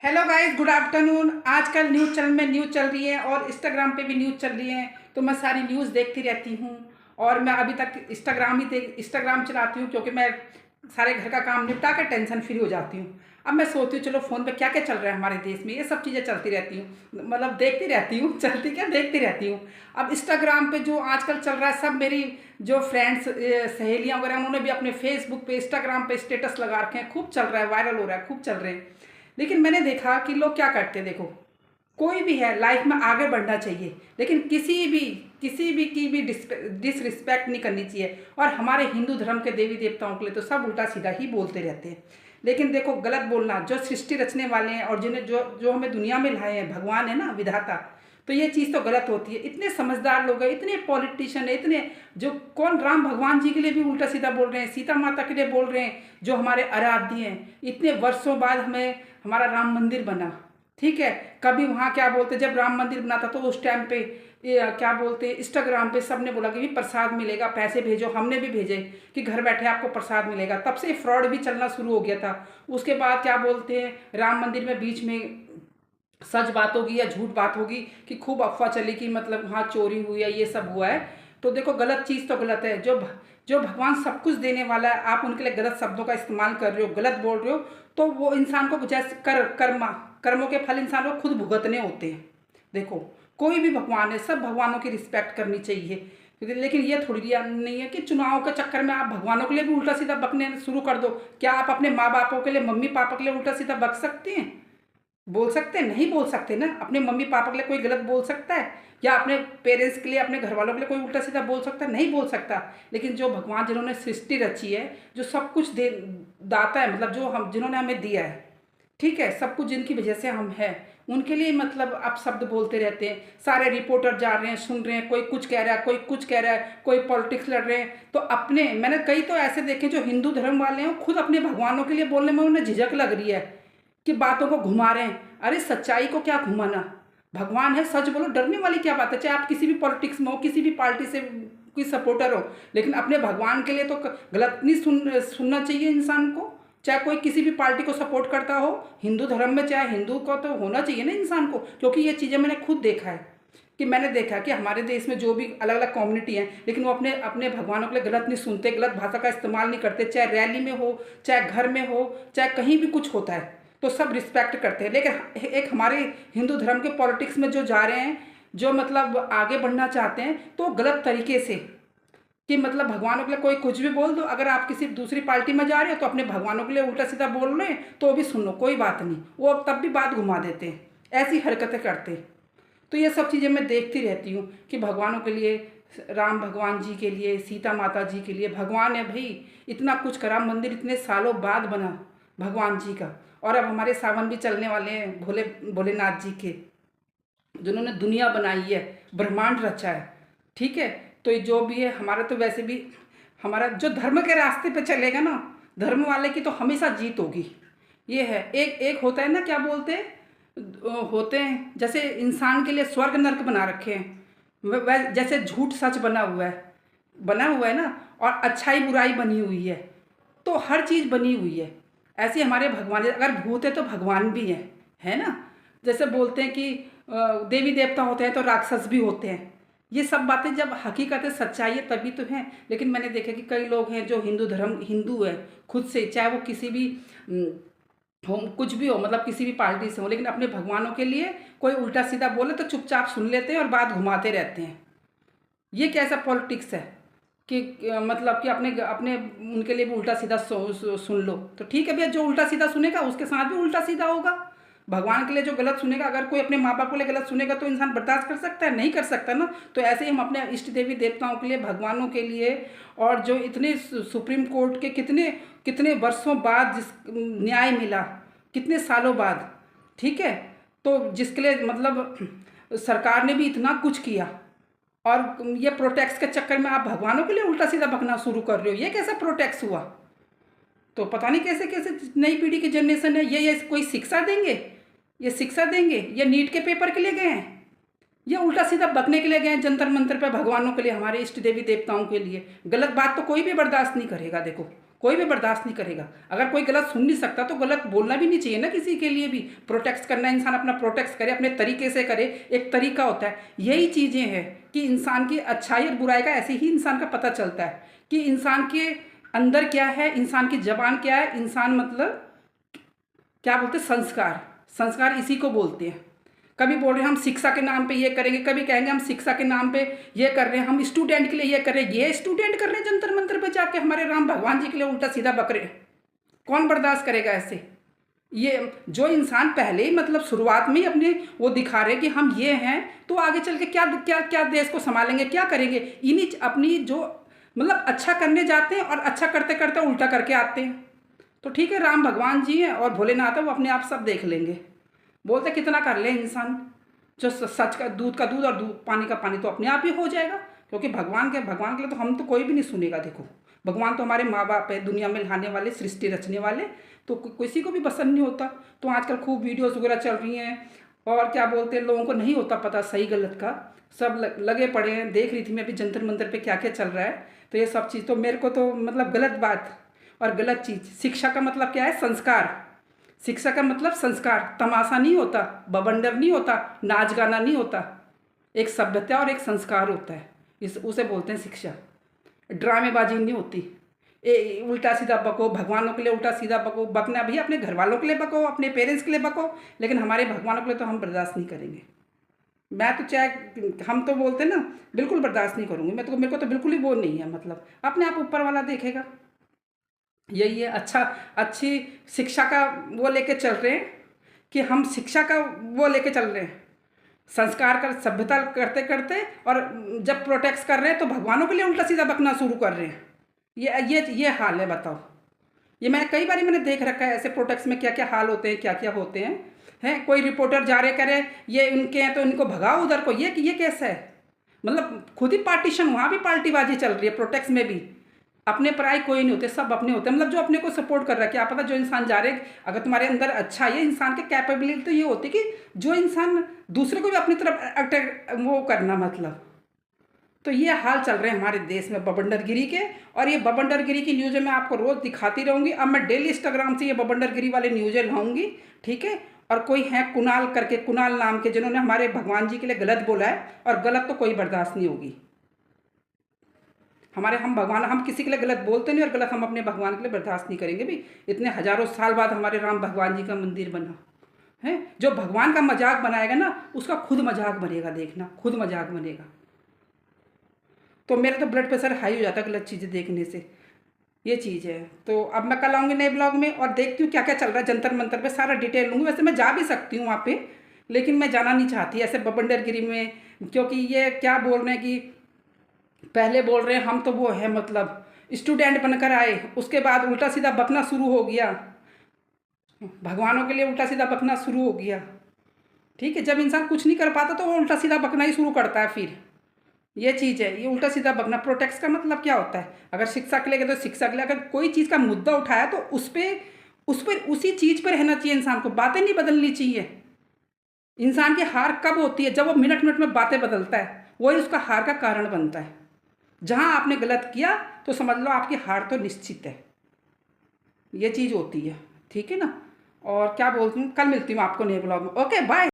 Hello guys, good afternoon. आजकल news channel में news चल रही है और इंस्टाग्राम पे भी न्यूज़ चल रही है, तो मैं सारी न्यूज़ देखती रहती हूँ। और मैं अभी तक इंस्टाग्राम चलाती हूँ क्योंकि मैं सारे घर का काम निपटा के टेंशन फ्री हो जाती हूँ। अब मैं सोचती हूँ चलो फ़ोन पे क्या क्या चल रहा है हमारे देश में, ये सब चीज़ें चलती रहती हूँ, मतलब देखती रहती हूँ चलती क्या देखती रहती हूँ। अब इंस्टाग्राम पे जो आजकल चल रहा है, सब मेरी जो फ्रेंड्स सहेलियाँ वगैरह उन्होंने भी अपने फेसबुक पे इंस्टाग्राम पे स्टेटस लगा रखे हैं, खूब चल रहा है, वायरल हो रहा है, खूब चल रहे हैं। लेकिन मैंने देखा कि लोग क्या करते हैं, देखो कोई भी है लाइफ में आगे बढ़ना चाहिए, लेकिन किसी भी की भी डिसरिस्पेक्ट नहीं करनी चाहिए। और हमारे हिंदू धर्म के देवी देवताओं के लिए तो सब उल्टा सीधा ही बोलते रहते हैं। लेकिन देखो, गलत बोलना, जो सृष्टि रचने वाले हैं और जिन्हें जो जो हमें दुनिया में लाए हैं, भगवान है ना, विधाता, तो ये चीज़ तो गलत होती है। इतने समझदार लोग हैं, इतने पॉलिटिशियन है, इतने जो कौन राम भगवान जी के लिए भी उल्टा सीधा बोल रहे हैं, सीता माता के लिए बोल रहे हैं, जो हमारे आराध्य हैं। इतने वर्षों बाद हमें हमारा राम मंदिर बना, ठीक है। कभी वहाँ क्या बोलते, जब राम मंदिर बना था तो उस टाइम पे क्या बोलते हैं, इंस्टाग्राम पे सबने बोला कि भी प्रसाद मिलेगा, पैसे भेजो, हमने भी भेजे कि घर बैठे आपको प्रसाद मिलेगा। तब से फ्रॉड भी चलना शुरू हो गया था। उसके बाद क्या बोलते हैं, राम मंदिर में बीच में सच बात होगी या झूठ बात होगी कि खूब अफवाह चली कि मतलब वहाँ चोरी हुई है, ये सब हुआ है। तो देखो, गलत चीज़ तो गलत है। जो भगवान सब कुछ देने वाला है, आप उनके लिए गलत शब्दों का इस्तेमाल कर रहे हो, गलत बोल रहे हो, तो वो इंसान को जैसे कर्मों के फल इंसान को खुद भुगतने होते हैं। देखो, कोई भी भगवान है, सब भगवानों की रिस्पेक्ट करनी चाहिए। लेकिन ये थोड़ी नहीं है कि चुनाव के चक्कर में आप भगवानों के लिए भी उल्टा सीधा बकने शुरू कर दो। क्या आप अपने माँ बापों के लिए, मम्मी पापा के लिए उल्टा सीधा बक सकते हैं? बोल सकते हैं? नहीं बोल सकते ना। अपने मम्मी पापा के लिए कोई गलत बोल सकता है, या अपने पेरेंट्स के लिए, अपने घर वालों के लिए कोई उल्टा सीधा बोल सकता है? नहीं बोल सकता। लेकिन जो भगवान जिन्होंने सृष्टि रची है, जो सब कुछ दे दाता है, मतलब जो हम जिन्होंने हमें दिया है, ठीक है, सब कुछ जिनकी वजह से हम हैं, उनके लिए मतलब आप शब्द बोलते रहते हैं। सारे रिपोर्टर जा रहे हैं, सुन रहे हैं, कोई कुछ कह रहा है, कोई कुछ कह रहा है, कोई पॉलिटिक्स लड़ रहे हैं। तो अपने मैंने कई तो ऐसे देखे जो हिंदू धर्म वाले हैं, खुद अपने भगवानों के लिए बोलने में उन्हें झिझक लग रही है कि बातों को घुमा रहे हैं। अरे सच्चाई को क्या घुमाना, भगवान है, सच बोलो, डरने वाली क्या बात है। चाहे आप किसी भी पॉलिटिक्स में हो, किसी भी पार्टी से कोई सपोर्टर हो, लेकिन अपने भगवान के लिए तो गलत नहीं सुनना चाहिए इंसान को। चाहे कोई किसी भी पार्टी को सपोर्ट करता हो, हिंदू धर्म में चाहे हिंदू को तो होना चाहिए ना इंसान को। क्योंकि ये चीज़ें मैंने खुद देखा है कि मैंने देखा कि हमारे देश में जो भी अलग अलग कम्युनिटी हैं, लेकिन वो अपने अपने भगवानों के लिए गलत नहीं सुनते, गलत भाषा का इस्तेमाल नहीं करते। चाहे रैली में हो, चाहे घर में हो, चाहे कहीं भी कुछ होता है, तो सब रिस्पेक्ट करते हैं। लेकिन एक हमारे हिंदू धर्म के पॉलिटिक्स में जो जा रहे हैं, जो मतलब आगे बढ़ना चाहते हैं, तो गलत तरीके से कि मतलब भगवानों के लिए कोई कुछ भी बोल दो। अगर आप किसी दूसरी पार्टी में जा रहे हो तो अपने भगवानों के लिए उल्टा सीधा बोल रहे हैं, तो भी सुन लो, कोई बात नहीं, वो तब भी बात घुमा देते हैं, ऐसी हरकतें करते हैं। तो ये सब चीज़ें मैं देखती रहती हूँ कि भगवानों के लिए, राम भगवान जी के लिए, सीता माता जी के लिए, भगवान है भाई, इतना कुछ करा, मंदिर इतने सालों बाद बना भगवान जी का। और अब हमारे सावन भी चलने वाले हैं भोलेनाथ जी के, जिन्होंने दुनिया बनाई है, ब्रह्मांड रचा है, ठीक है। तो ये जो भी है, हमारा तो वैसे भी हमारा जो धर्म के रास्ते पे चलेगा ना, धर्म वाले की तो हमेशा जीत होगी। ये है, एक एक होता है ना, क्या बोलते हैं, होते हैं जैसे इंसान के लिए स्वर्ग नर्क बना रखे हैं, जैसे झूठ सच बना हुआ है ना, और अच्छाई बुराई बनी हुई है। तो हर चीज़ बनी हुई है। ऐसे हमारे भगवान, अगर भूत है तो भगवान भी है ना। जैसे बोलते हैं कि देवी देवता होते हैं तो राक्षस भी होते हैं। ये सब बातें जब हकीकत है, सच्चाई है, तभी तो हैं। लेकिन मैंने देखा कि कई लोग हैं जो हिंदू है खुद से, चाहे वो किसी भी हो, कुछ भी हो, मतलब किसी भी पार्टी से हो, लेकिन अपने भगवानों के लिए कोई उल्टा सीधा बोले तो चुपचाप सुन लेते हैं और बात घुमाते रहते हैं। ये कैसा पॉलिटिक्स है कि मतलब कि अपने अपने उनके लिए भी उल्टा सीधा सुन लो। तो ठीक है भैया, जो उल्टा सीधा सुनेगा उसके साथ भी उल्टा सीधा होगा। भगवान के लिए जो गलत सुनेगा, अगर कोई अपने माँ बाप के लिए गलत सुनेगा तो इंसान बर्दाश्त कर सकता है? नहीं कर सकता ना। तो ऐसे ही हम अपने इष्ट देवी देवताओं के लिए, भगवानों के लिए, और जो इतने सुप्रीम कोर्ट के कितने कितने वर्षों बाद जिस न्याय मिला, कितने सालों बाद, ठीक है, तो जिसके लिए मतलब सरकार ने भी इतना कुछ किया, और ये प्रोटेक्स के चक्कर में आप भगवानों के लिए उल्टा सीधा बकना शुरू कर रहे हो। ये कैसा प्रोटेक्स हुआ? तो पता नहीं कैसे कैसे नई पीढ़ी की जनरेशन है, ये कोई शिक्षा देंगे? ये शिक्षा देंगे? ये नीट के पेपर के लिए गए हैं? ये उल्टा सीधा बकने के लिए गए हैं जंतर मंतर पे, भगवानों के लिए, हमारे इष्ट देवी देवताओं के लिए? गलत बात तो कोई भी बर्दाश्त नहीं करेगा। देखो, कोई भी बर्दाश्त नहीं करेगा। अगर कोई गलत सुन नहीं सकता तो गलत बोलना भी नहीं चाहिए ना, किसी के लिए भी। प्रोटेक्ट करना, इंसान अपना प्रोटेक्ट करे, अपने तरीके से करे, एक तरीका होता है। यही चीज़ें हैं कि इंसान की अच्छाई और बुराई का ऐसे ही इंसान का पता चलता है कि इंसान के अंदर क्या है, इंसान की जबान क्या है। इंसान मतलब क्या बोलते हैं, संस्कार। संस्कार इसी को बोलते हैं। कभी बोल रहे हैं हम शिक्षा के नाम पे ये करेंगे, कभी कहेंगे हम शिक्षा के नाम पे ये कर रहे हैं, हम स्टूडेंट के लिए ये कर रहे हैं। ये स्टूडेंट कर रहे हैं जंतर मंतर पे जाके हमारे राम भगवान जी के लिए उल्टा सीधा बक रहे हैं। कौन बर्दाश्त करेगा ऐसे? ये जो इंसान पहले ही मतलब शुरुआत में ही अपने वो दिखा रहे कि हम ये हैं, तो आगे चल के क्या क्या क्या देश को संभालेंगे, क्या करेंगे? इन्हीं अपनी जो मतलब अच्छा करने जाते हैं और अच्छा करते करते उल्टा करके आते हैं। तो ठीक है, राम भगवान जी हैं और भोलेनाथ है, वो अपने आप सब देख लेंगे। बोलते कितना कर ले इंसान, जो सच का दूध और दूध पानी का पानी तो अपने आप ही हो जाएगा। क्योंकि भगवान के लिए तो हम तो कोई भी नहीं सुनेगा। देखो, भगवान तो हमारे माँ बाप है, दुनिया में लाने वाले, सृष्टि रचने वाले, तो किसी को भी पसंद नहीं होता। तो आजकल खूब वीडियोस वगैरह चल रही हैं और क्या बोलते हैं, लोगों को नहीं होता पता सही गलत का, सब लगे पड़े हैं। देख रही थी मैं अभी जंतर मंतर पे क्या क्या चल रहा है। तो ये सब चीज़ तो मेरे को तो मतलब गलत बात और गलत चीज़। शिक्षा का मतलब क्या है? संस्कार। शिक्षा का मतलब संस्कार। तमाशा नहीं होता, बवंडर नहीं होता, नाच गाना नहीं होता। एक सभ्यता और एक संस्कार होता है, उसे बोलते हैं शिक्षा। ड्रामेबाजी नहीं होती, उल्टा सीधा बको, भगवानों के लिए उल्टा सीधा बको। बकना भी अपने घर वालों के लिए बको, अपने पेरेंट्स के लिए बको, लेकिन हमारे भगवानों के लिए तो हम बर्दाश्त नहीं करेंगे। मैं तो चाहे हम तो बोलते ना, बिल्कुल बर्दाश्त नहीं करूँगी मैं तो। मेरे को तो बिल्कुल ही वो नहीं है, मतलब अपने आप ऊपर वाला देखेगा। यही है। अच्छी शिक्षा का वो लेके चल रहे हैं कि हम शिक्षा का वो लेके चल रहे हैं, संस्कार का, सभ्यता करते करते, और जब प्रोटेक्ट कर रहे हैं तो भगवानों के लिए उल्टा सीधा बकना शुरू कर रहे हैं। ये हाल है, बताओ। ये मैंने कई बार मैंने देख रखा है, ऐसे प्रोटेक्ट्स में क्या क्या हाल होते हैं, क्या क्या होते हैं। कोई रिपोर्टर जा रहे करे ये उनके हैं तो इनको भगाओ उधर को, ये कैसा है? मतलब खुद ही पार्टीशन, वहाँ भी पार्टीबाजी चल रही है प्रोटेक्ट्स में भी। अपने पराई कोई नहीं होते, सब अपने होते हैं। मतलब जो अपने को सपोर्ट कर रहा है, क्या पता जो इंसान जा रहे, अगर तुम्हारे अंदर अच्छा है, इंसान के कैपेबिलिटी तो ये होती कि जो इंसान दूसरे को भी अपनी तरफ अट्रैक्ट वो करना, मतलब। तो ये हाल चल रहे हैं हमारे देश में बवंडरगिरी के। और ये बवंडरगिरी की न्यूज़ें मैं आपको रोज़ दिखाती रहूँगी। अब मैं डेली इंस्टाग्राम से ये बवंडरगिरी वाले न्यूज़ें लाऊंगी, ठीक है। और कोई है कुणाल करके, कुणाल नाम के, जिन्होंने हमारे भगवान जी के लिए गलत बोला है, और गलत तो कोई बर्दाश्त नहीं होगी हमारे। हम किसी के लिए गलत बोलते नहीं, और गलत हम अपने भगवान के लिए बर्दाश्त नहीं करेंगे भी। इतने हजारों साल बाद हमारे राम भगवान जी का मंदिर बना है। जो भगवान का मजाक बनाएगा ना, उसका खुद मजाक बनेगा, देखना, खुद मजाक बनेगा। तो मेरा तो ब्लड प्रेशर हाई हो जाता है गलत चीज़ें देखने से। ये चीज़ है। तो अब मैं कल आऊँगी नए ब्लॉग में और देखती हूँ क्या क्या चल रहा है जंतर मंतर पे, सारा डिटेल लूँगी। वैसे मैं जा भी सकती हूँ वहाँ पे, लेकिन मैं जाना नहीं चाहती ऐसे बवंडरगिरी में, क्योंकि ये क्या बोल रहे हैं कि पहले बोल रहे हैं हम तो वो है, मतलब स्टूडेंट बनकर आए, उसके बाद उल्टा सीधा बकना शुरू हो गया, भगवानों के लिए उल्टा सीधा बकना शुरू हो गया। ठीक है, जब इंसान कुछ नहीं कर पाता तो वो उल्टा सीधा बकना ही शुरू करता है। फिर ये चीज़ है, ये उल्टा सीधा बकना। प्रोटेक्ट का मतलब क्या होता है? अगर शिक्षा के लिए तो शिक्षा के लिए, अगर कोई चीज़ का मुद्दा उठाया तो उस पर उसी चीज़ पर रहना चाहिए इंसान को, बातें नहीं बदलनी चाहिए। इंसान की हार कब होती है? जब वो मिनट मिनट में बातें बदलता है, वही उसका हार का कारण बनता है। जहाँ आपने गलत किया तो समझ लो आपकी हार तो निश्चित है। ये चीज़ होती है, ठीक है ना। और क्या बोलती हूँ, कल मिलती हूँ आपको नए ब्लॉग में। Okay, bye.